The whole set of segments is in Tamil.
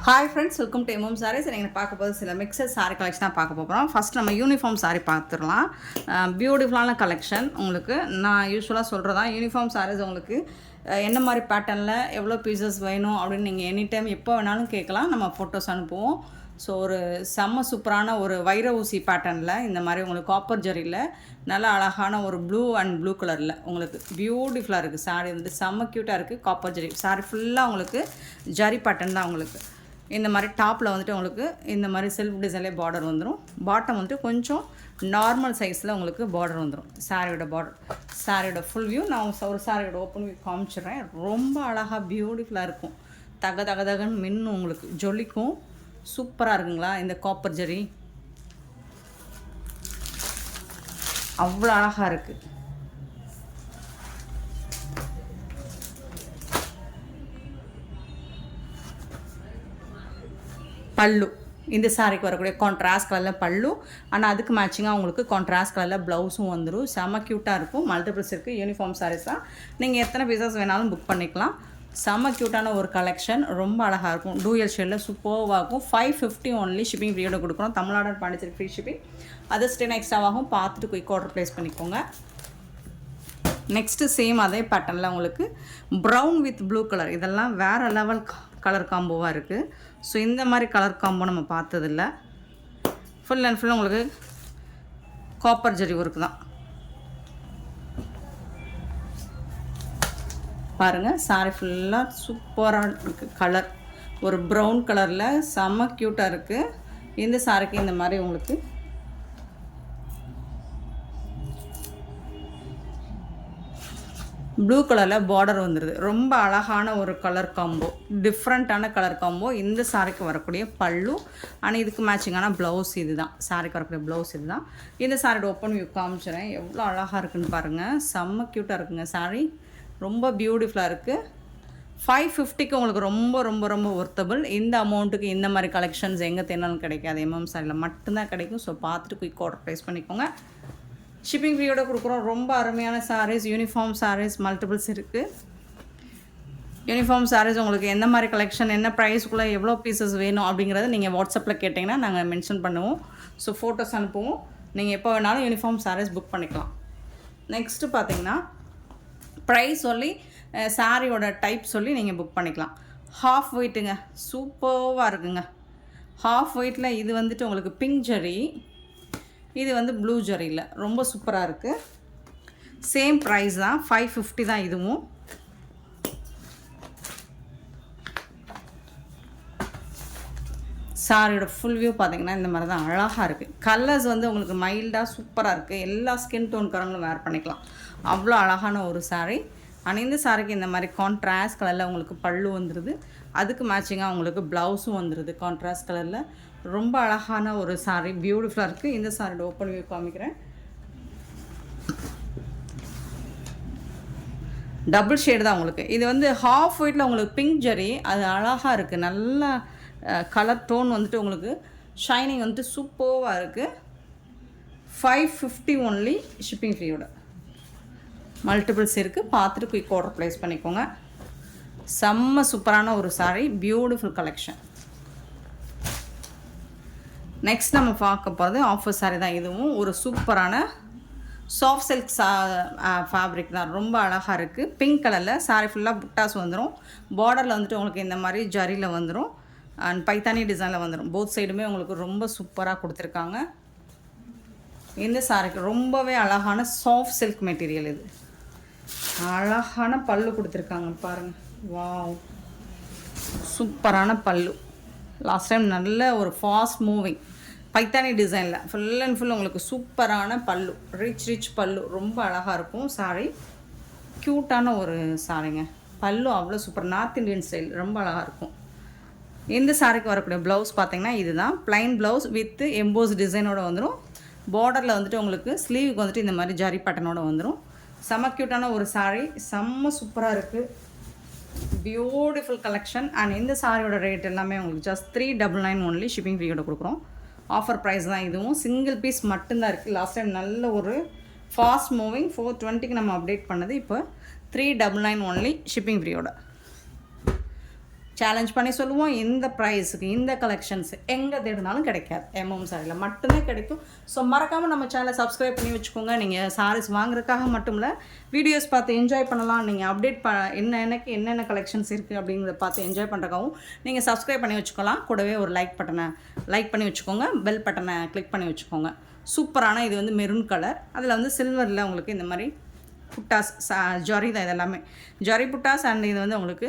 Hi friends, welcome to MM Sarees. நீங்கள் பார்க்க போது சில மிக்சட் சாரி கலெக்ஷன் தான் பார்க்க போகிறோம். ஃபர்ஸ்ட் நம்ம யூனிஃபார்ம் சாரி பார்த்துடலாம். பியூட்டிஃபுல்லான கலெக்ஷன். உங்களுக்கு நான் யூஸ்வலாக சொல்கிறதா யூனிஃபார்ம் சாரீஸ் உங்களுக்கு என்ன மாதிரி பேட்டர்னில் எவ்வளோ பீசஸ் வேணும் அப்படின்னு நீங்கள் எனி டைம் எப்போ வேணாலும் கேட்கலாம். நம்ம ஃபோட்டோஸ் அனுப்புவோம். ஸோ ஒரு செம்ம சூப்பரான ஒரு வைர ஊசி பேட்டர்னில் இந்த மாதிரி உங்களுக்கு காப்பர் ஜரியில் நல்ல அழகான ஒரு ப்ளூ அண்ட் ப்ளூ கலரில் உங்களுக்கு பியூட்டிஃபுல்லாக இருக்குது. சாரீ வந்து செம்ம க்யூட்டாக இருக்குது. காப்பர் ஜரி சாரீ ஃபுல்லாக உங்களுக்கு ஜரி பேட்டர்ன் தான். உங்களுக்கு இந்த மாதிரி டாப்பில் வந்துட்டு உங்களுக்கு இந்த மாதிரி செல்ஃப் டிசைன்லேயே பார்டர் வந்துடும். பாட்டம் வந்துட்டு கொஞ்சம் நார்மல் சைஸில் உங்களுக்கு பார்டர் வந்துடும். சாரியோட பார்டர், சாரியோட ஃபுல் வியூ நான் ஒரு சாரியோட ஓப்பன் வியூ காமிச்சிடுறேன். ரொம்ப அழகாக பியூட்டிஃபுல்லாக இருக்கும். தக தக தகன்னு மின்னும், உங்களுக்கு ஜொலிக்கும். சூப்பராக இருக்குங்களா இந்த காப்பர் ஜரி, அவ்வளோ அழகாக இருக்குது. பல்லு இந்த சாரிக்கு வரக்கூடிய கான்ட்ராஸ்ட் கலரில் பல்லு, ஆனால் அதுக்கு மேட்சிங்காக உங்களுக்கு கான்ட்ராஸ்ட் கலரில் ப்ளவுஸும் வந்துடும். செம்ம க்யூட்டாக இருக்கும். மல்டிபிள்ஸ் இருக்குது. யூனிஃபார்ம் சாரீஸாக நீங்கள் எத்தனை பீசஸ் வேணாலும் புக் பண்ணிக்கலாம். செம்ம க்யூட்டான ஒரு கலெக்ஷன், ரொம்ப அழகாக இருக்கும். டூயல் ஷேடில் சூப்பராக இருக்கும். 550 ஒன்லி ஷிப்பிங் ஃப்ரீயோட கொடுக்குறோம். Tamil Nadu Pondicherry free shipping. அது 10 எக்ஸ்ட்ராவாகும். பார்த்துட்டு குயிக் ஆர்டர் ப்ளேஸ் பண்ணிக்கோங்க. நெக்ஸ்ட்டு சேம் அதே பேட்டர்னில் உங்களுக்கு ப்ரௌன் வித் ப்ளூ கலர், இதெல்லாம் வேறு லெவல் கலர் காம்போவாக இருக்குது. ஸோ இந்த மாதிரி கலர் காம்போ நம்ம பார்த்ததில்ல. ஃபுல் அண்ட் ஃபுல் உங்களுக்கு காப்பர் ஜரி ஒர்க்கு தான். பாருங்கள், சாரி ஃபுல்லாக சூப்பராக இருக்குது. கலர் ஒரு ப்ரௌன் கலரில் செம்ம க்யூட்டாக இருக்குது. இந்த சாரிக்கு இந்த மாதிரி உங்களுக்கு ப்ளூ கலரில் பார்டர் வந்துடுது. ரொம்ப அழகான ஒரு கலர் காம்போ, டிஃப்ரெண்ட்டான கலர் காம்போ. இந்த சாரிக்கு வரக்கூடிய பல்லு, ஆனால் இதுக்கு மேட்சிங்கான ப்ளவுஸ் இது தான். சாரிக்கு வரக்கூடிய ப்ளவுஸ் இது தான். இந்த சாரியோட ஓப்பன் வியூ காமிச்சிடறேன். எவ்வளோ அழகாக இருக்குதுன்னு பாருங்கள். செம்ம க்யூட்டாக இருக்குங்க சாரி. ரொம்ப பியூட்டிஃபுல்லாக இருக்குது. 550க்கு உங்களுக்கு ரொம்ப ரொம்ப ரொம்ப ஒர்த்தபிள். இந்த அமௌண்ட்டுக்கு இந்த மாதிரி கலெக்ஷன்ஸ் எங்கே தேனாலும் கிடைக்காது. எம்எம் சாரியில் மட்டும்தான் கிடைக்கும். ஸோ பார்த்துட்டு குயிக் ஆர்டர் ப்ளேஸ் பண்ணிக்கோங்க. ஷிப்பிங் ஃப்ரீயோட கொடுக்குறோம். ரொம்ப அருமையான சாரீஸ், யூனிஃபார்ம் சாரீஸ் மல்டிபிள்ஸ் இருக்குது. யூனிஃபார்ம் சாரீஸ் உங்களுக்கு எந்த மாதிரி கலெக்ஷன், என்ன ப்ரைஸ்க்குள்ளே எவ்வளோ பீசஸ் வேணும் அப்படிங்கிறத நீங்கள் வாட்ஸ்அப்பில் கேட்டிங்கன்னா நாங்கள் மென்ஷன் பண்ணுவோம். ஸோ ஃபோட்டோஸ் அனுப்புவோம். நீங்கள் எப்போ வேணாலும் யூனிஃபார்ம் சாரீஸ் புக் பண்ணிக்கலாம். நெக்ஸ்ட்டு பார்த்தீங்கன்னா ப்ரைஸ் சொல்லி சாரியோட டைப் சொல்லி நீங்கள் புக் பண்ணிக்கலாம். ஹாஃப் ஒயிட்டுங்க, சூப்பராக இருக்குங்க. ஹாஃப் ஒயிட்டில் இது வந்துட்டு உங்களுக்கு பிங்க் ஜரி, இது வந்து ப்ளூ ஜரியில் ரொம்ப சூப்பராக இருக்குது. சேம் ப்ரைஸ் தான், 550 தான் இதுவும். சாரியோட ஃபுல் வியூ பார்த்தீங்கன்னா இந்த மாதிரி தான் அழகாக இருக்குது. கலர்ஸ் வந்து உங்களுக்கு மைல்டாக சூப்பராக இருக்குது. எல்லா ஸ்கின் டோன்காரங்களும் வேர் பண்ணிக்கலாம். அவ்வளோ அழகான ஒரு சாரீ. ஆனால் இந்த சாரிக்கு இந்த மாதிரி கான்ட்ராஸ்ட் கலரில் உங்களுக்கு பல்லு வந்துடுது. அதுக்கு மேட்சிங்காக உங்களுக்கு ப்ளவுஸும் வந்துடுது கான்ட்ராஸ்ட் கலரில். ரொம்ப அழகான ஒரு சாரீ, பியூட்டிஃபுல்லாக இருக்குது. இந்த சாரியோட ஓப்பன் வியூ காமிக்கிறேன். டபுள் ஷேடு தான் உங்களுக்கு. இது வந்து ஹாஃப் ஒயிட்டில் உங்களுக்கு பிங்க் ஜரி, அது அழகாக இருக்குது. நல்ல கலர் டோன் வந்துட்டு உங்களுக்கு ஷைனிங் வந்துட்டு சூப்பராக இருக்குது. 550 ஒன்லி ஷிப்பிங் ஃப்ரீயோட. மல்டிபிள்ஸ் இருக்குது. பார்த்துட்டு குயிக் ஆர்டர் ப்ளேஸ் பண்ணிக்கோங்க. செம்ம சூப்பரான ஒரு சாரீ, பியூட்டிஃபுல் கலெக்ஷன். நெக்ஸ்ட் நம்ம பார்க்க போகிறது ஆஃபர் சாரீ தான். இதுவும் ஒரு சூப்பரான சாஃப்ட் சில்க் ஃபேப்ரிக் தான். ரொம்ப அழகாக இருக்குது. பிங்க் கலரில் சாரீ ஃபுல்லாக புட்டாஸ் வந்துடும். பார்டரில் வந்துட்டு உங்களுக்கு இந்த மாதிரி ஜரியில் வந்துடும். அண்ட் பைத்தானி டிசைனில் வந்துடும். போத் சைடுமே உங்களுக்கு ரொம்ப சூப்பராக கொடுத்துருக்காங்க. இந்த சாரிக்கு ரொம்பவே அழகான சாஃப்ட் சில்க் மெட்டீரியல். இது அழகான பல்லு கொடுத்துருக்காங்க பாருங்கள். வாவ், சூப்பரான பல்லு. லாஸ்ட் டைம் நல்ல ஒரு ஃபாஸ்ட் மூவிங் பைத்தானி டிசைனில் ஃபுல் அண்ட் ஃபுல் உங்களுக்கு சூப்பரான பல்லு, ரிச் பல்லு. ரொம்ப அழகாக இருக்கும் சாரீ. க்யூட்டான ஒரு சாரிங்க. பல்லு அவ்வளோ சூப்பர், நார்த் இந்தியன் ஸ்டைல், ரொம்ப அழகாக இருக்கும். இந்த சாரிக்கு வரக்கூடிய ப்ளவுஸ் பார்த்திங்கன்னா இதுதான். ப்ளைன் ப்ளவுஸ் வித் எம்போஸ் டிசைனோட வந்துடும். பார்டரில் வந்துட்டு உங்களுக்கு ஸ்லீவுக்கு வந்துட்டு இந்த மாதிரி ஜரி பட்டனோட வந்துடும். செம்ம க்யூட்டான ஒரு சாரீ, செம்ம சூப்பராக இருக்குது. Beautiful collection. அண்ட் இந்த சாரியோட ரேட் எல்லாமே உங்களுக்கு ஜஸ்ட் 399 ஒன்லி ஷிப்பிங் ஃப்ரீயோட கொடுக்குறோம். ஆஃபர் ப்ரைஸ் தான் இதுவும். சிங்கிள் பீஸ் மட்டும்தான் இருக்குது. லாஸ்ட் டைம் நல்ல ஒரு ஃபாஸ்ட் மூவிங் 420க்கு நம்ம அப்டேட் பண்ணது. இப்போ 399 ஒன்லி ஷிப்பிங் ஃப்ரீயோட. சேலஞ்ச் பண்ணி சொல்லுவோம். இந்த ப்ரைஸுக்கு இந்த கலெக்ஷன்ஸ் எங்கே தேடினாலும் கிடைக்காது, எம்எம் சாரியில் மட்டும்தான் கிடைக்கும். ஸோ மறக்காமல் நம்ம சேனலை சப்ஸ்கிரைப் பண்ணி வச்சுக்கோங்க. நீங்கள் சாரீஸ் வாங்குறதுக்காக மட்டும் இல்லை, வீடியோஸ் பார்த்து என்ஜாய் பண்ணலாம். நீங்கள் அப்டேட் எனக்கு என்னென்ன கலெக்ஷன்ஸ் இருக்குது அப்படிங்கிறத பார்த்து என்ஜாய் பண்ணுறக்காகவும் நீங்கள் சப்ஸ்கிரைப் பண்ணி வச்சுக்கலாம். கூடவே ஒரு லைக் பண்ணி வச்சுக்கோங்க, பெல் பட்டனை கிளிக் பண்ணி வச்சுக்கோங்க. சூப்பரான இது வந்து மெரூன் கலர், அதில் வந்து சில்வரில் உங்களுக்கு இந்த மாதிரி புட்டாஸ் ஜரி தான், இதெல்லாமே ஜரி புட்டாஸ். அண்ட் இது வந்து உங்களுக்கு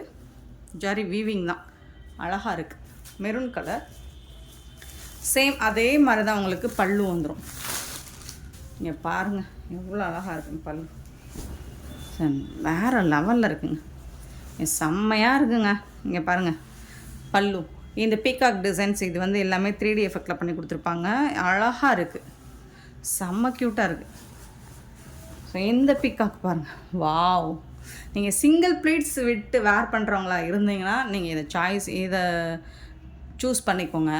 ஜரி வீவிங் தான், அழகாக இருக்குது. மெரூன் கலர் சேம் அதே மாதிரி தான் உங்களுக்கு பல்லு வந்துடும். இங்கே பாருங்கள் எவ்வளோ அழகாக இருக்குங்க பல்லு, வேறு லெவலில் இருக்குங்க, செம்மையாக இருக்குங்க. இங்கே பாருங்கள் பல்லு, இந்த பீகாக் டிசைன்ஸ் இது வந்து எல்லாமே 3D எஃபெக்டில் பண்ணி கொடுத்துருப்பாங்க. அழகாக இருக்குது, செம்ம க்யூட்டாக இருக்குது. ஸோ இந்த பீகாக் பாருங்கள், வாவ். நீங்கள் சிங்கிள் ப்ளீட்ஸ் விட்டு வேர் பண்ணுறவங்களா இருந்தீங்கன்னா நீங்கள் இதை சூஸ் பண்ணிக்கோங்க.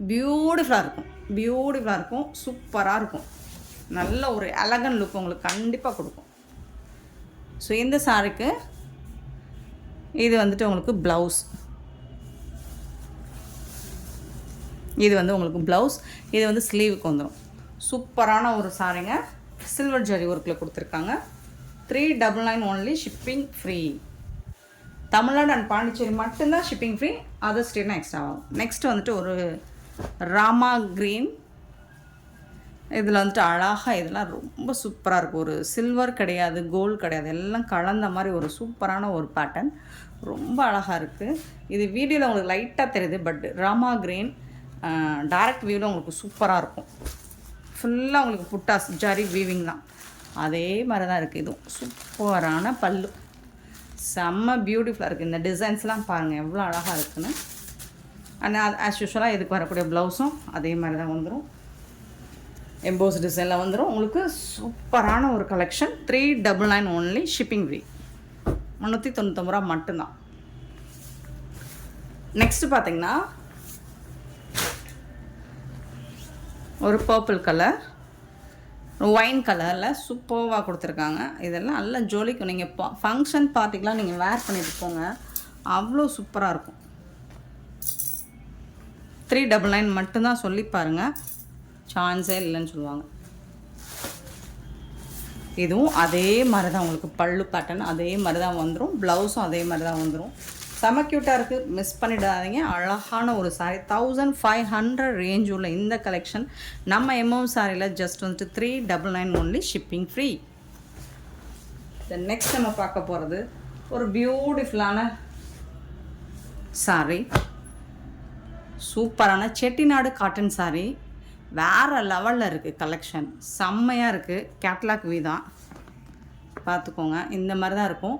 பியூட்டிஃபுல்லாக இருக்கும், சூப்பராக இருக்கும். நல்ல ஒரு எலகன் லுக் உங்களுக்கு கண்டிப்பாக கொடுக்கும். ஸோ இந்த சாரிக்கு இது வந்துட்டு உங்களுக்கு ப்ளவுஸ், இது வந்து உங்களுக்கு ப்ளவுஸ், இது வந்து ஸ்லீவுக்கு வந்துடும். சூப்பரான ஒரு சாரிங்க, சில்வர் ஜரி ஒர்க்கில் கொடுத்துருக்காங்க. 399 only, shipping free. Tamil Nadu and Pondicherry மட்டும்தான் ஷிப்பிங் ஃப்ரீ, அதர் ஸ்டேட்னா எக்ஸ்ட்ரா ஆகும். நெக்ஸ்ட் வந்துட்டு ஒரு ராமா க்ரீன், இதில் வந்துட்டு அழகாக, இதெல்லாம் ரொம்ப சூப்பராக இருக்கும். ஒரு சில்வர் கிடையாது, கோல்டு கிடையாது, எல்லாம் கலந்த மாதிரி ஒரு சூப்பரான ஒரு பேட்டர்ன், ரொம்ப அழகாக இருக்குது. இது வீடியோவில் உங்களுக்கு லைட்டாக தெரியுது, பட் ராமா க்ரீன் டைரக்ட் வியூவில் உங்களுக்கு சூப்பராக இருக்கும். ஃபுல்லாக உங்களுக்கு புட்டாஸ் ஜரி வீவிங் தான், அதே மாதிரி தான் இருக்குது. இதுவும் சூப்பரான பல்லு, செம்ம பியூட்டிஃபுல்லாக இருக்குது. இந்த டிசைன்ஸ்லாம் பாருங்கள் எவ்வளோ அழகாக இருக்குன்னு. அண்ட் ஆஸ் யூஷுவலாக இதுக்கு வரக்கூடிய ப்ளவுஸும் அதே மாதிரி தான் வந்துடும், எம்போஸ் டிசைனில் வந்துடும். உங்களுக்கு சூப்பரான ஒரு கலெக்ஷன். 399 ஒன்லி, ஷிப்பிங் ஃப்ரீ, 399 ரூபா மட்டும்தான். நெக்ஸ்ட்டு பார்த்தீங்கன்னா ஒரு பர்பிள் கலர், ஒயின் கலரில் சூப்பராக கொடுத்துருக்காங்க. இதெல்லாம் நல்லா ஜொலிக்கும். நீங்கள் ஃபங்க்ஷன் பார்ட்டிக்கெலாம் நீங்கள் வேர் பண்ணிட்டு போங்க, அவ்வளோ சூப்பராக இருக்கும். 399 மட்டும்தான் சொல்லி பாருங்கள், சான்ஸே இல்லைன்னு சொல்லுவாங்க. இதுவும் அதே மாதிரி தான் உங்களுக்கு பல்லு பேட்டர்ன் அதே மாதிரி தான் வந்துடும், ப்ளவுஸும் அதே மாதிரி தான் வந்துடும். செம க்யூட்டாக இருக்குது, மிஸ் பண்ணிடாதீங்க. அழகான ஒரு சாரீ, 1500 ரேஞ்ச் உள்ள இந்த கலெக்ஷன் நம்ம எம்எம் சாரியில் ஜஸ்ட் வந்துட்டு 399 ஒன்லி, ஷிப்பிங் ஃப்ரீ. நெக்ஸ்ட் நம்ம பார்க்க போகிறது ஒரு பியூட்டிஃபுல்லான சாரீ, சூப்பரான செட்டிநாடு காட்டன் சாரீ, வேறு லெவலில் இருக்குது கலெக்ஷன், செம்மையாக இருக்குது. கேட்லாக் வீ தான், பார்த்துக்கோங்க. இந்த மாதிரி தான் இருக்கும்.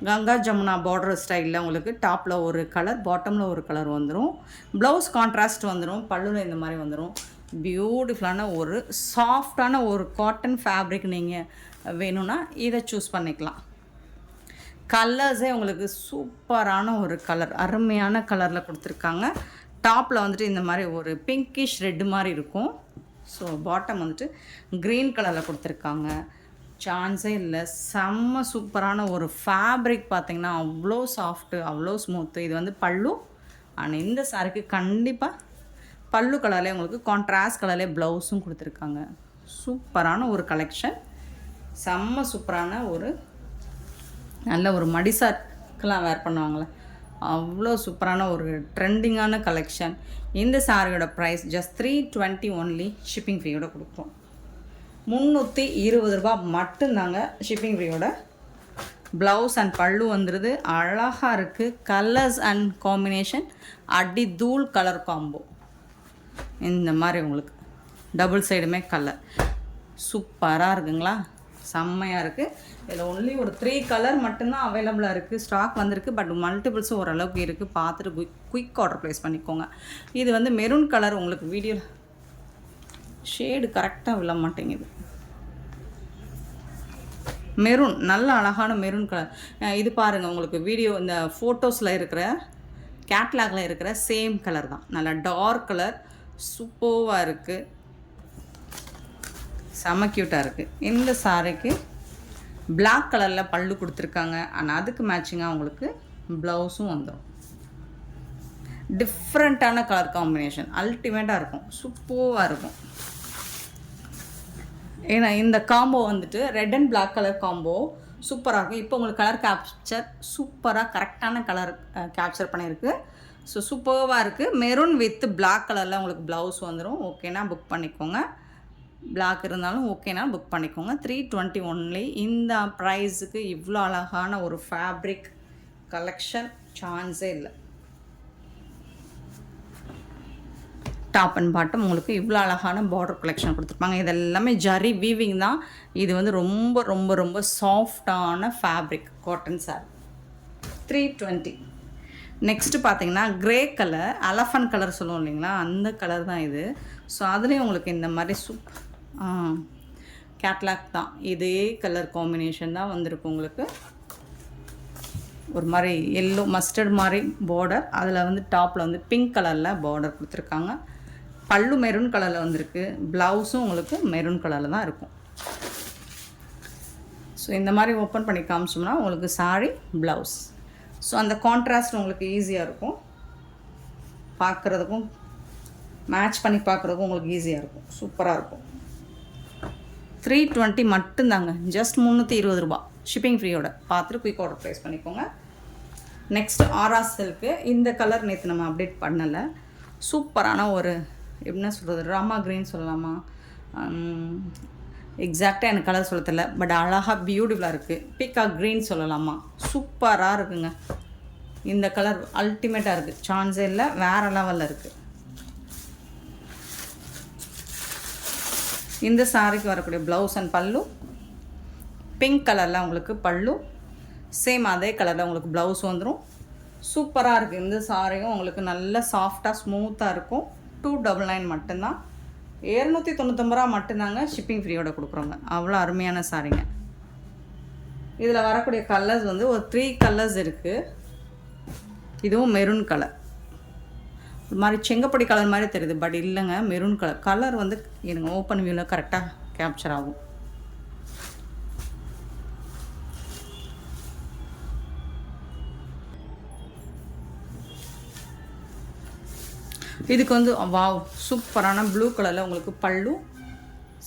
கங்கா ஜமுனா பார்டர் ஸ்டைலில் உங்களுக்கு டாப்பில் ஒரு கலர், பாட்டமில் ஒரு கலர் வந்துடும். ப்ளவுஸ் கான்ட்ராஸ்ட் வந்துடும், பல்லுவில் இந்த மாதிரி வந்துடும். பியூட்டிஃபுல்லான ஒரு சாஃப்டான ஒரு காட்டன் ஃபேப்ரிக் நீங்கள் வேணும்னா இதை சூஸ் பண்ணிக்கலாம். கலர்ஸே உங்களுக்கு சூப்பரான ஒரு கலர், அருமையான கலரில் கொடுத்துருக்காங்க. டாப்பில் வந்துட்டு இந்த மாதிரி ஒரு பிங்கிஷ் ரெட்டு மாதிரி இருக்கும். ஸோ பாட்டம் வந்துட்டு க்ரீன் கலரில் கொடுத்துருக்காங்க, சான்ஸே இல்லை. செம்ம சூப்பரான ஒரு ஃபேப்ரிக், பார்த்திங்கன்னா அவ்வளோ சாஃப்ட்டு, அவ்வளோ ஸ்மூத்து. இது வந்து பல்லு. ஆனால் இந்த சாரிக்கு கண்டிப்பாக பல்லு கலர்லேயே உங்களுக்கு கான்ட்ராஸ்ட் கலர்லேயே ப்ளவுஸும் கொடுத்துருக்காங்க. சூப்பரான ஒரு கலெக்ஷன், செம்ம சூப்பரான ஒரு நல்ல ஒரு மடிசாக்கெலாம் வேர் பண்ணுவாங்களே, அவ்வளோ சூப்பரான ஒரு ட்ரெண்டிங்கான கலெக்ஷன். இந்த சாரியோட ப்ரைஸ் ஜஸ்ட் 320 ஒன்லி, ஷிப்பிங் ஃப்ரீயோட கொடுக்குறோம். 320 ரூபா மட்டும்தாங்க ஷிப்பிங் ஃப்ரீயோட. ப்ளவுஸ் அண்ட் பல்லு வந்துடுது, அழகாக இருக்குது. கலர்ஸ் அண்ட் காம்பினேஷன் அடி தூள் கலர் காம்போ, இந்த மாதிரி உங்களுக்கு டபுள் சைடுமே கலர் சூப்பராக இருக்குங்களா, செம்மையாக இருக்குது. இதில் ஒன்லி ஒரு 3 கலர் மட்டும்தான் அவைலபிளாக இருக்குது, ஸ்டாக் வந்திருக்கு. பட் மல்டிபிள்ஸும் ஓரளவுக்கு இருக்குது, பார்த்துட்டு குயிக் ஆர்டர் ப்ளேஸ் பண்ணிக்கோங்க. இது வந்து மெரூன் கலர், உங்களுக்கு வீடியோவில் ஷேடு கரெக்டாக விழ மாட்டேங்குது. மெரூன், நல்ல அழகான மெரூன் கலர். இது பாருங்கள், உங்களுக்கு வீடியோ இந்த ஃபோட்டோஸில் இருக்கிற கேட்லாகில் இருக்கிற சேம் கலர் தான், நல்லா டார்க் கலர், சூப்பராக இருக்குது, செம க்யூட்டாக இருக்குது. இந்த சாரிக்கு பிளாக் கலரில் பல்லு கொடுத்துருக்காங்க, ஆனால் அதுக்கு மேட்சிங்காக உங்களுக்கு ப்ளவுஸும் வந்துடும். டிஃப்ரெண்ட்டான கலர் காம்பினேஷன், அல்டிமேட்டாக இருக்கும், சூப்பராக இருக்கும். ஏன்னா இந்த காம்போ வந்துட்டு red and black colour combo சூப்பராக இருக்கும். இப்போ உங்களுக்கு கலர் கேப்சர் சூப்பராக கரெக்டான கலர் கேப்சர் பண்ணியிருக்கு. ஸோ சூப்பராக இருக்குது. மெரூன் வித் பிளாக் கலரில் உங்களுக்கு ப்ளவுஸ் வந்துடும். ஓகேனா புக் பண்ணிக்கோங்க. பிளாக் இருந்தாலும் ஓகேனா புக் பண்ணிக்கோங்க. 320 ஒன்லி. இந்த ப்ரைஸுக்கு இவ்வளோ அழகான ஒரு ஃபேப்ரிக் கலெக்ஷன் சான்ஸே இல்லை. டாப் அண்ட் பாட்டம் உங்களுக்கு இவ்வளோ அழகான பார்டர் கலெக்ஷன் கொடுத்துருப்பாங்க. இது எல்லாமே ஜரி வீவிங் தான். இது வந்து ரொம்ப ரொம்ப ரொம்ப சாஃப்டான ஃபேப்ரிக் காட்டன் சாரி. 320. நெக்ஸ்ட்டு பார்த்தீங்கன்னா க்ரே கலர், அலஃபன் கலர் சொல்லுவோம் இல்லைங்களா, அந்த கலர் தான் இது. ஸோ அதுலேயும் உங்களுக்கு இந்த மாதிரி கேட்லாக் தான். இதே கலர் காம்பினேஷன் தான் வந்திருக்கு உங்களுக்கு. ஒரு மாதிரி எல்லோ மஸ்டர்ட் மாதிரி பார்டர், அதில் வந்து டாப்பில் வந்து பிங்க் கலரில் பார்டர் கொடுத்துருக்காங்க. பல்லு மெரூன் கலரில் வந்திருக்கு. ப்ளவுஸும் உங்களுக்கு மெரூன் கலரில் தான் இருக்கும். ஸோ இந்த மாதிரி ஓப்பன் பண்ணி காமிச்சோம்னா உங்களுக்கு சாரி ப்ளவுஸ். ஸோ அந்த கான்ட்ராஸ்ட் உங்களுக்கு ஈஸியாக இருக்கும், பார்க்குறதுக்கும் மேட்ச் பண்ணி பார்க்குறதுக்கும் உங்களுக்கு ஈஸியாக இருக்கும், சூப்பராக இருக்கும். 320 மட்டும்தாங்க, ஜஸ்ட் 320 ரூபா ஷிப்பிங் ஃப்ரீயோட. பார்த்துட்டு குயிக் ஆர்டர் ப்ளேஸ் பண்ணிக்கோங்க. நெக்ஸ்ட் ஆரா சில்க்கு. இந்த கலர் நேற்று நம்ம அப்டேட் பண்ணலை. சூப்பரான ஒரு என்ன சொல்கிறது, ராமா க்ரீன் சொல்லலாமா, எக்ஸாக்டாக எனக்கு கலர் சொல்ல தெரியல, பட் அழகாக பியூட்டிஃபுல்லாக இருக்குது. பீகாக் க்ரீன் சொல்லலாமா, சூப்பராக இருக்குங்க. இந்த கலர் அல்டிமேட்டாக இருக்குது, சான்ஸே இல்லை, வேறு லெவலில் இருக்குது. இந்த சாரிக்கு வரக்கூடிய ப்ளவுஸ் அண்ட் பல்லு பிங்க் கலரில் உங்களுக்கு பல்லு, சேம் அதே கலரில் உங்களுக்கு ப்ளவுஸ் வந்துடும். சூப்பராக இருக்குது. இந்த சாரியும் உங்களுக்கு நல்ல சாஃப்டாக ஸ்மூத்தாக இருக்கும். 299 மட்டும்தான். 299 ரூபா மட்டும்தாங்க ஷிப்பிங் ஃப்ரீயோட கொடுக்குறோங்க. அவ்வளோ அருமையான சாரிங்க. இதில் வரக்கூடிய கலர்ஸ் வந்து ஒரு 3 கலர்ஸ் இருக்குது. இதுவும் மெரூன் கலர், ஒரு மாதிரி செங்கப்பொடி கலர் மாதிரி தெரியுது, பட் இல்லைங்க, மெரூன் கலர். கலர் வந்து எனக்கு ஓப்பன் வியூவில் கரெக்டாக கேப்சர் ஆகும். இதுக்கு வந்து வாவ் சூப்பரான ப்ளூ கலரில் உங்களுக்கு பல்லு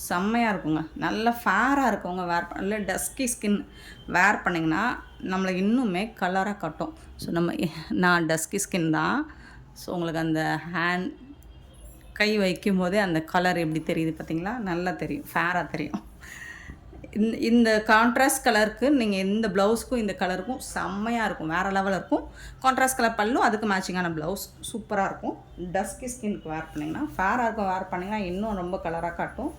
செம்மையாக இருக்குங்க. நல்ல ஃபேராக இருக்கவங்க வேர் இல்லை டஸ்கி ஸ்கின் வேர் பண்ணிங்கன்னா நம்மளை இன்னுமே கலராக காட்டும். ஸோ நான் டஸ்கி ஸ்கின் தான். ஸோ உங்களுக்கு அந்த கை வைக்கும் போதே அந்த கலர் எப்படி தெரியுது பார்த்தீங்களா, நல்லா தெரியும், ஃபேராக தெரியும். இந்த கான்ட்ராஸ்ட் கலருக்கு நீங்கள் இந்த ப்ளவுஸுக்கும் இந்த கலருக்கும் செம்மையாக இருக்கும், வேறு லெவலில் இருக்கும். கான்ட்ராஸ்ட் கலர் பல்லு, அதுக்கு மேட்சிங்கான ப்ளவுஸ் சூப்பராக இருக்கும். டஸ்கி ஸ்கின்க்கு வேர் பண்ணிங்கன்னா, ஃபேராக இருக்கும் வேர் பண்ணிங்கன்னா இன்னும் ரொம்ப கலராக காட்டும்.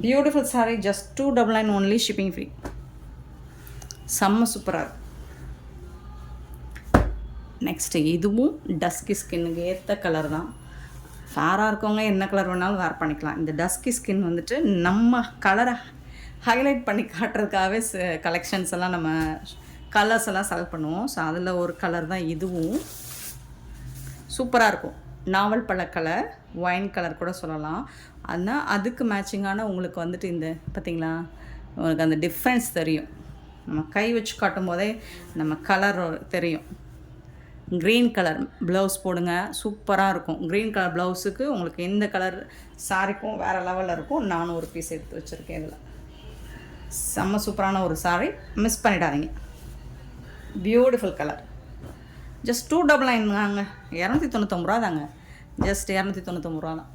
Beautiful sari, just 299 only shipping free. செம்ம சூப்பராக இருக்கும். நெக்ஸ்ட்டு இதுவும் டஸ்கி ஸ்கின்னுக்கு ஏற்ற கலர் தான். ஃபேராக இருக்கவங்க என்ன கலர் வேணாலும் வேர் பண்ணிக்கலாம். இந்த டஸ்கி ஸ்கின் வந்துட்டு நம்ம கலரை ஹைலைட் பண்ணி காட்டுறதுக்காகவே கலெக்ஷன்ஸ் எல்லாம் நம்ம கலர்ஸ் எல்லாம் செலக்ட் பண்ணுவோம். ஸோ அதில் ஒரு கலர் தான் இதுவும். சூப்பராக இருக்கும். நாவல் பழ கலர், ஒயின் கலர் கூட சொல்லலாம். ஆனால் அதுக்கு மேட்சிங்கான உங்களுக்கு வந்துட்டு இந்த பார்த்திங்களா, உங்களுக்கு அந்த டிஃப்ரென்ஸ் தெரியும். நம்ம கை வச்சு காட்டும் போதே நம்ம கலர் தெரியும். க்ரீன் கலர் ப்ளவுஸ் போடுங்க, சூப்பராக இருக்கும். க்ரீன் கலர் ப்ளவுஸுக்கு உங்களுக்கு எந்த கலர் சாரிக்கும் வேறு லெவலில் இருக்கும். நானும் ஒரு பீஸ் எடுத்து வச்சுருக்கேன். இதில் செம்ம சூப்பரான ஒரு சாரி, மிஸ் பண்ணிடாதீங்க. Beautiful colour. ஜஸ்ட் 299 தாங்க, 299 ரூபா தாங்க, ஜஸ்ட் 299 ரூபா தான்.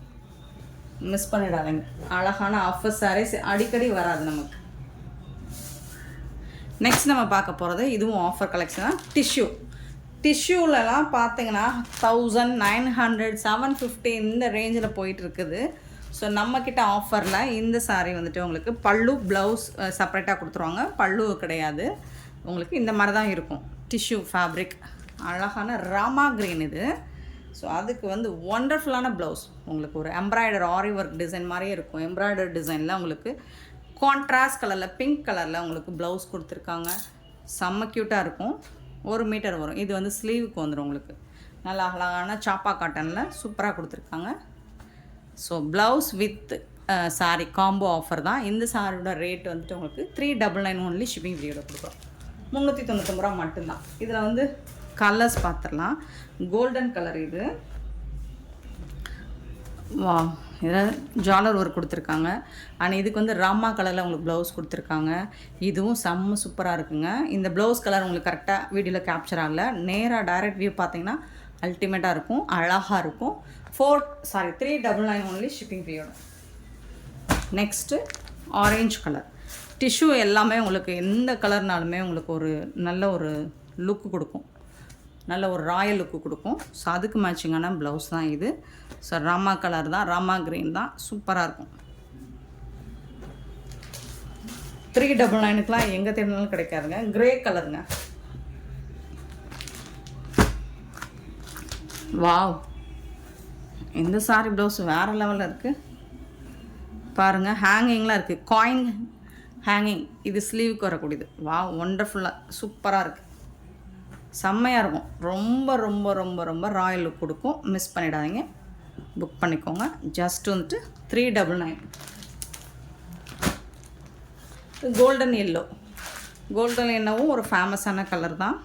மிஸ் பண்ணிடாதீங்க. அழகான ஆஃபர் சாரீஸ் அடிக்கடி வராது நமக்கு. நெக்ஸ்ட் நம்ம பார்க்க போகிறது இதுவும் ஆஃபர் கலெக்ஷன் தான். டிஷ்யூலலாம் பார்த்தீங்கன்னா 1900, 750 இந்த ரேஞ்சில் போயிட்டுருக்குது. ஸோ நம்மக்கிட்ட ஆஃபரில் இந்த சாரீ வந்துட்டு உங்களுக்கு பல்லு ப்ளவுஸ் செப்பரேட்டாக கொடுத்துருவாங்க. பல்லு கிடையாது, உங்களுக்கு இந்த மாதிரி தான் இருக்கும். டிஷ்யூ ஃபேப்ரிக், அழகான ராமா க்ரீன் இது. ஸோ அதுக்கு வந்து ஒண்டர்ஃபுல்லான ப்ளவுஸ், உங்களுக்கு ஒரு எம்ப்ராய்டர் ஆரி ஒர்க் டிசைன் மாதிரியே இருக்கும். எம்ப்ராய்டர் டிசைனில் உங்களுக்கு கான்ட்ராஸ்ட் கலரில் பிங்க் கலரில் உங்களுக்கு ப்ளவுஸ் கொடுத்துருக்காங்க. செம்ம க்யூட்டாக இருக்கும். 1 மீட்டர் வரும். இது வந்து ஸ்லீவுக்கு வந்துடும் உங்களுக்கு. நல்லா அழகான சாப்பா காட்டனில் சூப்பராக கொடுத்துருக்காங்க. So blouse with sorry combo offer தான். இந்த சாரியோட ரேட் வந்துட்டு உங்களுக்கு 399 ஒன்லி ஷிப்பிங் ஃப்ரீயோட கொடுக்குறோம். 399 ரூபா மட்டும்தான். இதில் வந்து கலர்ஸ் பார்த்துடலாம். கோல்டன் கலர் இது. வா, இதில் ஜாலர் ஒர்க் கொடுத்துருக்காங்க. அண்ட் இதுக்கு வந்து ராமா கலரில் உங்களுக்கு ப்ளவுஸ் கொடுத்துருக்காங்க. இதுவும் செம்ம சூப்பராக இருக்குங்க. இந்த ப்ளவுஸ் கலர் உங்களுக்கு கரெக்டாக வீடியோவில் கேப்சர் ஆகல. நேராக டைரக்ட் வியூ பார்த்தீங்கன்னா அல்டிமேட்டாக இருக்கும், அழகாக இருக்கும். 399 ஒன்லி ஷிப்பிங் ஃப்ரீயோட. Next orange colour tissue. எல்லாமே உங்களுக்கு எந்த கலர்னாலுமே உங்களுக்கு ஒரு நல்ல ஒரு லுக்கு கொடுக்கும், நல்ல ஒரு ராயல் லுக்கு கொடுக்கும். ஸோ அதுக்கு மேட்சிங்கான ப்ளவுஸ் தான் இது. ஸோ ராமா கலர் தான், ராமா க்ரீன் தான், சூப்பராக இருக்கும். 399க்குலாம் எங்கே தேடினாலும் கிடைக்காதுங்க. க்ரே கலருங்க. வாவ், இந்த சாரி ப்ளவுஸ் வேறு லெவலில் இருக்குது பாருங்கள். ஹேங்கிங்லாம் இருக்குது, காயின் ஹேங்கிங். இது ஸ்லீவுக்கு வரக்கூடியது. வாவ், ஒண்டர்ஃபுல்லாக சூப்பராக இருக்குது, செம்மையாக இருக்கும். ரொம்ப ரொம்ப ரொம்ப ரொம்ப ராயல் லுக் கொடுக்கும். மிஸ் பண்ணிடாதீங்க, புக் பண்ணிக்கோங்க. ஜஸ்ட் வந்துட்டு 399. Golden yellow. கோல்டன் எல்லோவும் ஒரு ஃபேமஸான கலர் தான்,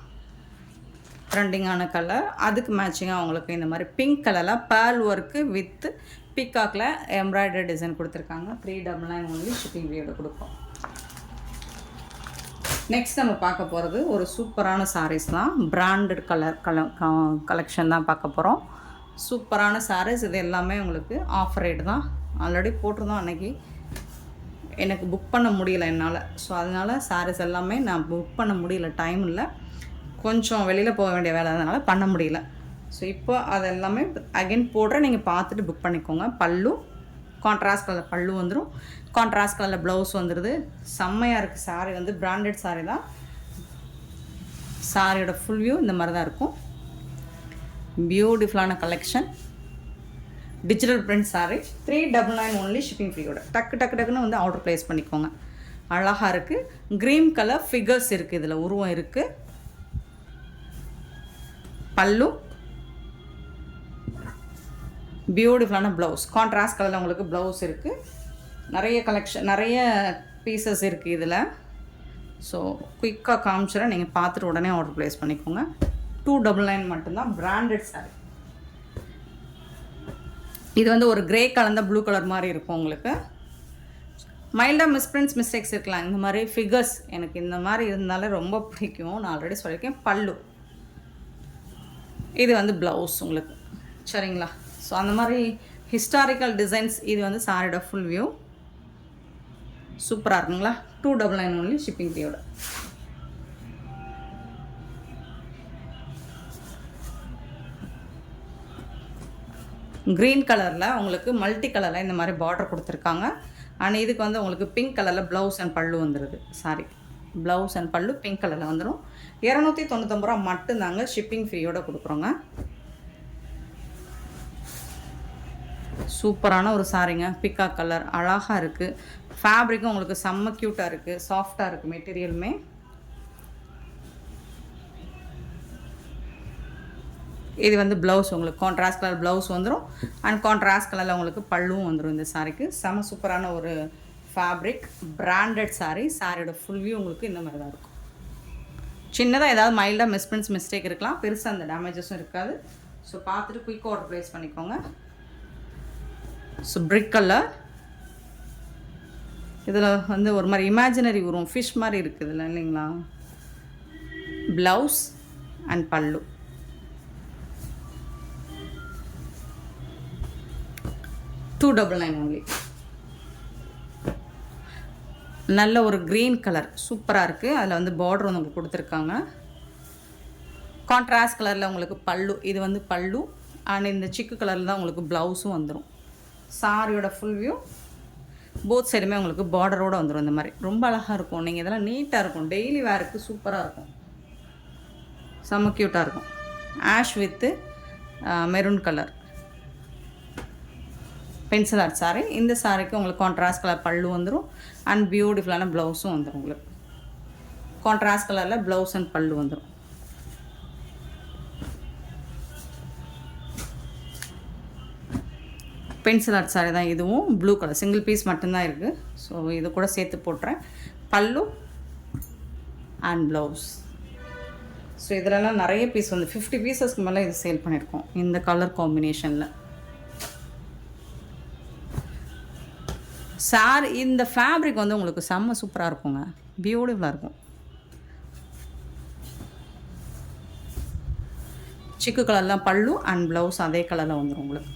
ட்ரெண்டிங்கான கலர். அதுக்கு மேட்சிங்காக அவங்களுக்கு இந்த மாதிரி பிங்க் கலரில் பேர்ல் ஒர்க்கு வித் பிகாக்கில் எம்ப்ராய்டரி டிசைன் கொடுத்துருக்காங்க. 399 ஒன்லி ஷிப்பிங் ஃப்ரீயோட கொடுக்கும். நெக்ஸ்ட் நம்ம பார்க்க போகிறது ஒரு சூப்பரான சாரீஸ் தான். பிராண்டட் கலெக்ஷன் தான் பார்க்க போகிறோம். சூப்பரான சாரீஸ். இது எல்லாமே உங்களுக்கு ஆஃபர் ரேட் தான். ஆல்ரெடி போட்டிருந்தோம் அன்றைக்கி, எனக்கு புக் பண்ண முடியல என்னால். ஸோ அதனால் சாரீஸ் எல்லாமே நான் புக் பண்ண முடியல, டைம் இல்லை, கொஞ்சம் வெளியில் போக வேண்டிய வேலை அதனால் பண்ண முடியல. ஸோ இப்போ அது எல்லாமே அகைன் போடுற, நீங்கள் பார்த்துட்டு புக் பண்ணிக்கோங்க. பல்லு கான்ட்ராஸ்ட் கலர் பல்லு வந்துடும், கான்ட்ராஸ்ட் கலரில் ப்ளவுஸ் வந்துடுது. செம்மையாக இருக்குது சாரீ. வந்து பிராண்டட் சாரீ தான். சாரியோட ஃபுல் வியூ இந்த மாதிரி தான் இருக்கும். பியூட்டிஃபுல்லான collection. Digital print sari. 399 only shipping ஃப்ரீயோட. டக்கு டக்கு டக்குன்னு வந்து ஆர்டர் ப்ளேஸ் பண்ணிக்கோங்க. அழகாக இருக்குது. க்ரீன் கலர் ஃபிகர்ஸ் இருக்குது, இதில் உருவம் இருக்குது. பல்லு பியூட்டிஃபுல்லான ப்ளவுஸ். கான்ட்ராஸ்ட் கலரில் உங்களுக்கு ப்ளவுஸ் இருக்குது. நிறைய கலெக்ஷன், நிறைய பீசஸ் இருக்குது இதில். ஸோ குயிக்காக காமிச்சிடறேன், நீங்கள் பார்த்துட்டு உடனே ஆர்டர் ப்ளேஸ் பண்ணிக்கோங்க. 299 மட்டும்தான். பிராண்டட் சாரீ. இது வந்து ஒரு கிரே கலந்த ப்ளூ கலர் மாதிரி இருக்கும் உங்களுக்கு. மைல்டாக மிஸ்டேக்ஸ் இருக்கலாம். இந்த மாதிரி ஃபிகர்ஸ் எனக்கு இந்த மாதிரி இருந்தாலே ரொம்ப பிடிக்கும். நான் ஆல்ரெடி சொல்லியிருக்கேன். பல்லு, இது வந்து ப்ளவுஸ் உங்களுக்கு, சரிங்களா? ஸோ அந்த மாதிரி ஹிஸ்டாரிக்கல் டிசைன்ஸ். இது வந்து சாரியோட ஃபுல் வியூ. சூப்பராக இருக்குங்களா? 299 ஒன்லி ஷிப்பிங் ஃப்ரீயோட. க்ரீன் கலரில் உங்களுக்கு மல்டி கலரில் இந்த மாதிரி பார்டர் கொடுத்துருக்காங்க. அண்ட் இதுக்கு வந்து உங்களுக்கு பிங்க் கலரில் ப்ளவுஸ் அண்ட் பல்லு வந்துடுது. சாரி, ப்ளவுஸ் அண்ட் பல்லு பிங்க் கலரில் வந்துடும். 299 ரூபா மட்டும்தாங்க ஷிப்பிங் ஃப்ரீயோட கொடுக்குறோங்க. சூப்பரான ஒரு சாரீங்க. பிக்கா கலர் அழகாக இருக்குது. ஃபேப்ரிக்கும் உங்களுக்கு செம்ம க்யூட்டாக இருக்குது, சாஃப்டாக இருக்குது மெட்டீரியலுமே. இது வந்து ப்ளவுஸ் உங்களுக்கு கான்ட்ராஸ்ட் கலர் ப்ளவுஸ் வந்துடும். அண்ட் கான்ட்ராஸ்ட் கலரில் உங்களுக்கு பல்லுவும் வந்துடும் இந்த சாரீக்கு. செம்ம சூப்பரான ஒரு ஃபேப்ரிக், பிராண்டட் சாரீ. சாரியோட ஃபுல் வியூ உங்களுக்கு இந்த மாதிரி தான் இருக்கும். சின்னதாக ஏதாவது மைல்டாக மிஸ்டேக் இருக்கலாம், பெருசாக அந்த டேமேஜஸும் இருக்காது. ஸோ பார்த்துட்டு குயிக்காக ஆர்டர் ப்ளேஸ் பண்ணிக்கோங்க. So brick colour. இதில் வந்து ஒரு மாதிரி இமேஜினரி உருவம், ஃபிஷ் மாதிரி இருக்குது இதில், இல்லைங்களா? ப்ளவுஸ் அண்ட் பல்லு. $299 ஒன்லி. நல்ல ஒரு க்ரீன் கலர் சூப்பராக இருக்குது. அதில் வந்து பார்டர் வந்து உங்களுக்கு கொடுத்துருக்காங்க. கான்ட்ராஸ்ட் கலரில் உங்களுக்கு பல்லு. இது வந்து பல்லு. அண்ட் இந்த சிக்கு கலரில் தான் உங்களுக்கு ப்ளவுஸும் வந்துடும். சாரியோட ஃபுல் வியூ போத் சைடுமே உங்களுக்கு பார்டரோடு வந்துடும். இந்த மாதிரி ரொம்ப அழகாக இருக்கும். நீங்கள் இதெல்லாம் நீட்டாக இருக்கும், டெய்லி வேருக்கு சூப்பராக இருக்கும், செம்ம க்யூட்டாக இருக்கும். Ash with maroon colour pencil art sari. இந்த சாரீக்கு உங்களுக்கு கான்ட்ராஸ்ட் கலர் பல்லு வந்துடும். அண்ட் பியூட்டிஃபுல்லான ப்ளவுஸும் வந்துடும் உங்களுக்கு. கான்ட்ராஸ்ட் கலரில் ப்ளவுஸ் அண்ட் பல்லு வந்துடும். பென்சில் ஆர்ட் சாரீ தான் இதுவும். ப்ளூ கலர் சிங்கிள் பீஸ் மட்டும்தான் இருக்குது. ஸோ இது கூட சேர்த்து போட்டுறேன். பல்லு அண்ட் ப்ளவுஸ். ஸோ இதிலலாம் நிறைய பீஸ் வந்து 50 பீசஸ்க்கு மேலே இது சேல் பண்ணியிருக்கோம் இந்த கலர் காம்பினேஷனில். சாரி இந்த ஃபேப்ரிக் வந்து உங்களுக்கு செம்ம சூப்பராக இருக்குங்க, பியூட்டிஃபுல்லாக இருக்கும். சிக்கு கலர்லாம் பல்லு அண்ட் ப்ளவுஸ் அதே கலரில் வந்துடும் உங்களுக்கு.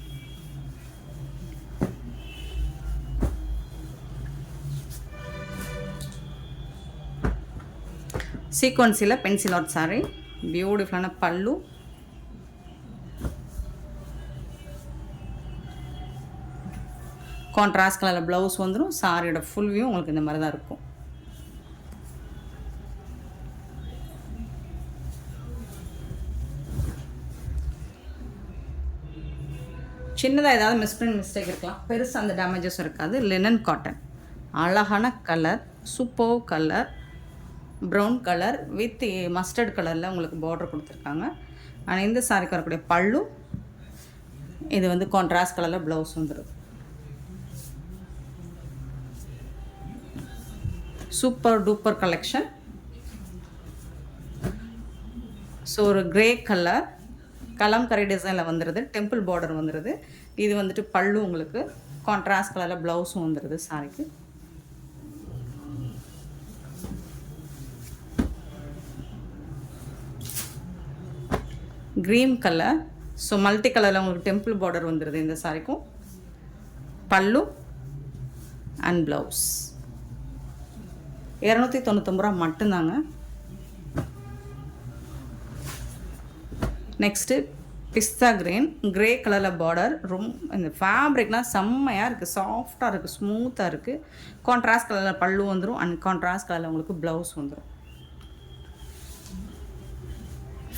சீக்வன்ஸில் பென்சில் ஆர்ட் சாரி, பியூட்டிஃபுல்லான பல்லு, கான்ட்ராஸ்ட் கலரில் ப்ளவுஸ் வந்துடும். சாரியோட ஃபுல் வியூ உங்களுக்கு இந்த மாதிரி தான் இருக்கும். சின்னதாக ஏதாவது மிஸ்டேக் இருக்கலாம், பெருசு அந்த டேமேஜஸும் இருக்காது. லினன் காட்டன், அழகான colour, super colour, brown colour with mustard கலரில் உங்களுக்கு பார்டர் கொடுத்துருக்காங்க. ஆனால் இந்த சாரிக்கு வரக்கூடிய பல்லு இது வந்து கான்ட்ராஸ்ட் கலரில் ப்ளவுஸ் வந்துடும். Super duper collection. ஸோ ஒரு கிரே கலர் கலம்கரை டிசைனில் வந்துடுது, டெம்பிள் பார்டர் வந்துடுது. இது வந்துட்டு பல்லு உங்களுக்கு கான்ட்ராஸ்ட் கலரில் ப்ளவுஸும் வந்துடுது சாரிக்கு. க்ரீன் கலர், ஸோ மல்டி கலரில் உங்களுக்கு டெம்பிள் பார்டர் வந்துடுது இந்த சாரிக்கும். பல்லு அண்ட் ப்ளவுஸ் 299 ரூபா மட்டும்தாங்க. நெக்ஸ்ட்டு பிஸ்தா கிரீன், கிரே கலரில் பார்டர். இந்த ஃபேப்ரிக்லாம் செம்மையாக இருக்குது, சாஃப்டாக இருக்குது, ஸ்மூத்தாக இருக்குது. கான்ட்ராஸ்ட் கலரில் பல்லு வந்துடும் அண்ட் கான்ட்ராஸ்ட் கலரில் உங்களுக்கு ப்ளவுஸ் வந்துடும்.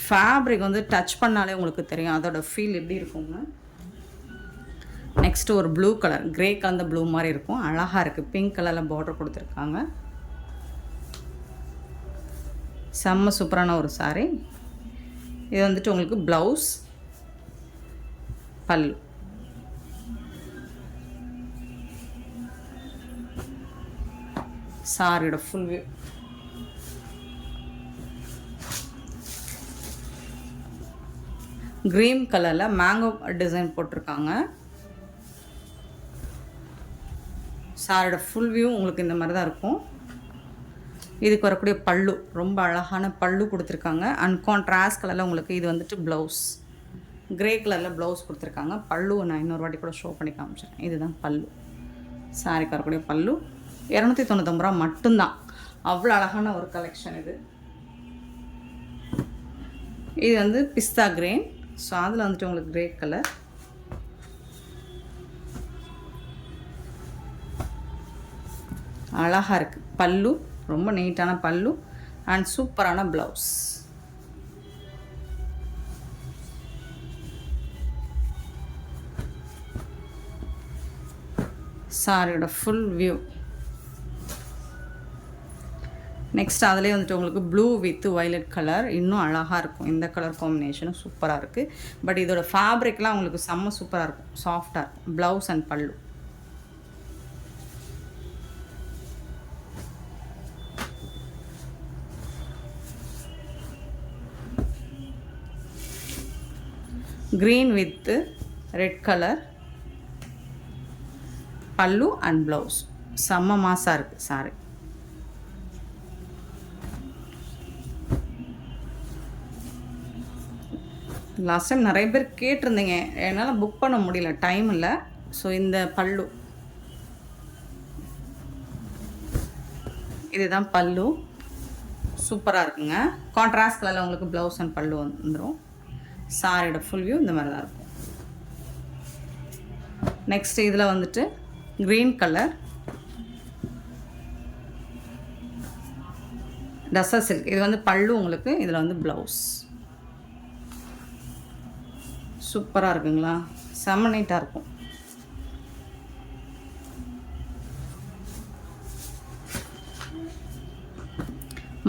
ஃபேப்ரிக் வந்து டச் பண்ணாலே உங்களுக்கு தெரியும் அதோட ஃபீல் எப்படி இருக்குங்க. நெக்ஸ்ட்டு ஒரு ப்ளூ கலர், கிரே கலந்த ப்ளூ மாதிரி இருக்கும், அழகாக இருக்குது. பிங்க் கலரில் பார்டர் கொடுத்துருக்காங்க. செம்ம சூப்பரான ஒரு சாரி. இது வந்துட்டு உங்களுக்கு ப்ளவுஸ், பல்லு. சாரியோட ஃபுல் வியூ. க்ரீன் கலரில் மேங்கோ டிசைன் போட்டிருக்காங்க. சாரியோட ஃபுல் வியூ உங்களுக்கு இந்த மாதிரி தான் இருக்கும். இதுக்கு வரக்கூடிய பல்லு ரொம்ப அழகான பல்லு கொடுத்துருக்காங்க. அண்ட் கான்ட்ராஸ்ட் கலரில் உங்களுக்கு இது வந்துட்டு ப்ளவுஸ், கிரே கலரில் ப்ளவுஸ் கொடுத்துருக்காங்க. பல்லு நான் இன்னொரு வாட்டி கூட ஷோ பண்ணி காமிச்சிடுறேன். இதுதான் பல்லு, சாரிக்கு வரக்கூடிய பல்லு. 299 ரூபா மட்டும்தான். அவ்வளோ அழகான ஒரு கலெக்ஷன் இது. இது வந்து பிஸ்தா கிரீன், ஸோ அதில் வந்துட்டு உங்களுக்கு கிரே கலர். அழகாக இருக்குது பல்லு, ரொம்ப நீட்டான பல்லு அண்ட் சூப்பரான ப்ளவுஸ். சாரியோட ஃபுல் வியூ. நெக்ஸ்ட் அதிலே வந்துட்டு உங்களுக்கு ப்ளூ வித் வயலட் கலர், இன்னும் அழகாக இருக்கும். இந்த கலர் காம்பினேஷனும் சூப்பராக இருக்குது. பட் இதோட ஃபேப்ரிக்லாம் உங்களுக்கு செம்ம சூப்பராக இருக்கும், சாஃப்டாக இருக்கும். ப்ளவுஸ் அண்ட் பல்லு. க்ரீன் வித் ரெட் கலர், பல்லு அண்ட் ப்ளவுஸ். செம்ம மாசாக இருக்குது சாரி. லாஸ்ட் டைம் நிறைய பேர் கேட்டிருந்தீங்க, என்னால் புக் பண்ண முடியல, டைம் இல்லை. ஸோ இந்த பல்லு, இதுதான் பல்லு, சூப்பராக இருக்குங்க. கான்ட்ராஸ்ட் கலரில் உங்களுக்கு ப்ளவுஸ் அண்ட் பல்லு வந்துடும். சாரியோட ஃபுல் வியூ இந்த மாதிரி தான் இருக்கும். நெக்ஸ்ட் இதில் வந்துட்டு க்ரீன் கலர் டசர் சில்க், இது வந்து பல்லு உங்களுக்கு, இதில் வந்து ப்ளவுஸ். சூப்பராக இருக்குங்களா, செம்ம நீட்டாக இருக்கும்.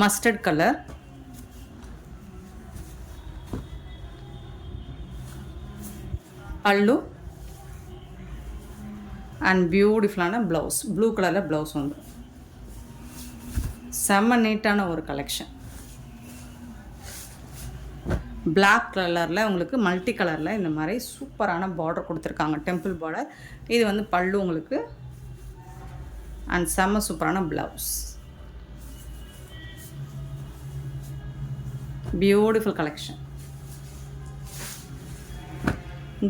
மஸ்டர்ட் கலர், பல்லு அண்ட் பியூட்டிஃபுல்லான ப்ளவுஸ். ப்ளூ கலரில் ப்ளவுஸ் வந்துடும். செம்ம நீட்டான ஒரு கலெக்ஷன். பிளாக் கலரில் உங்களுக்கு மல்டி கலரில் இந்த மாதிரி சூப்பரான பார்டர் கொடுத்துருக்காங்க, டெம்பிள் பார்டர். இது வந்து பல்லு உங்களுக்கு அண்ட் செம்ம சூப்பரான blouse. Beautiful collection.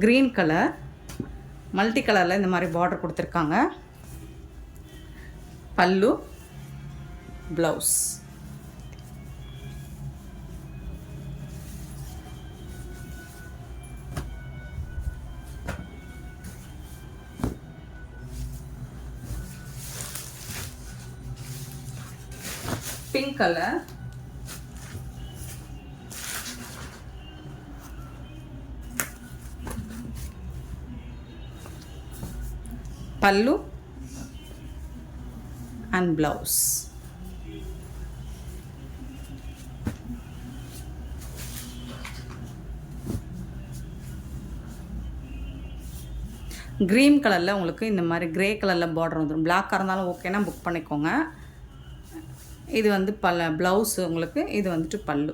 Green colour multi கலரில் இந்த மாதிரி பார்டர் கொடுத்துருக்காங்க, பல்லு ப்ளவுஸ். பிங்க் கலர் பல்லு and blouse. க்ரீன் கலரில் உங்களுக்கு இந்த மாதிரி க்ரே கலரில் பார்டர் வந்துடும். பிளாக்காக இருந்தாலும் ஓகேனா புக் பண்ணிக்கோங்க. இது வந்து ப்ளவுஸு உங்களுக்கு. இது வந்துட்டு பல்லு.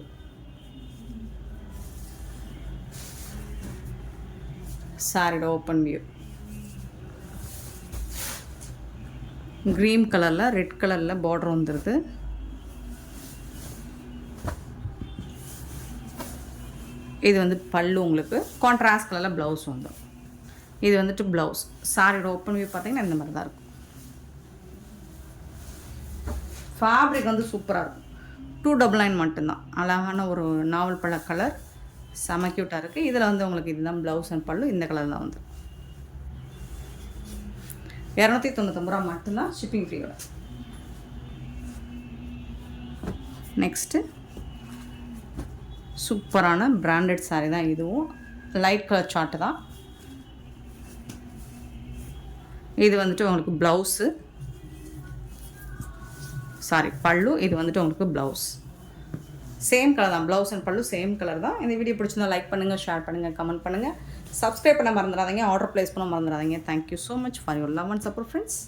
சாரியோட ஓப்பன் வியூ. க்ரீன் கலரில் ரெட் கலரில் பார்டர் வந்துடுது. இது வந்து பல்லு உங்களுக்கு. கான்ட்ராஸ்ட் கலரில் ப்ளவுஸ் வந்துடும். இது வந்துட்டு ப்ளவுஸ். சாரியோட ஓப்பன் வியூ பார்த்தீங்கன்னா இந்த மாதிரி தான் இருக்கும். ஃபேப்ரிக் வந்து சூப்பராக இருக்கும். 299 மட்டும்தான். அழகான ஒரு நாவல் பழ கலர், செம க்யூட்டாக இருக்குது. இதில் வந்து உங்களுக்கு இதுதான் ப்ளவுஸ் அண்ட் பல்லு. இந்த கலர் தான் வந்து 299 ரூபா மட்டும்தான், ஷிப்பிங் ஃப்ரீயோட. நெக்ஸ்ட்டு சூப்பரான பிராண்டட் சாரீ தான் இதுவும். லைட் கலர் சார்ட்டு தான். இது வந்துட்டு உங்களுக்கு ப்ளவுஸு, சாரி பல்லு. இது வந்துட்டு உங்களுக்கு ப்ளவுஸ். சேம் கலர் தான், ப்ளவுஸ் அண்ட் பல்லு சேம் கலர் தான். இந்த வீடியோ பிடிச்சிருந்தா லைக் பண்ணுங்கள், ஷேர் பண்ணுங்கள், கமெண்ட் பண்ணுங்கள், சப்ஸ்கிரைப் பண்ண மறந்துடாதீங்க, ஆர்டர் ப்ளேஸ் பண்ண மறந்துடாதீங்க. Thank you so much for your love and support friends.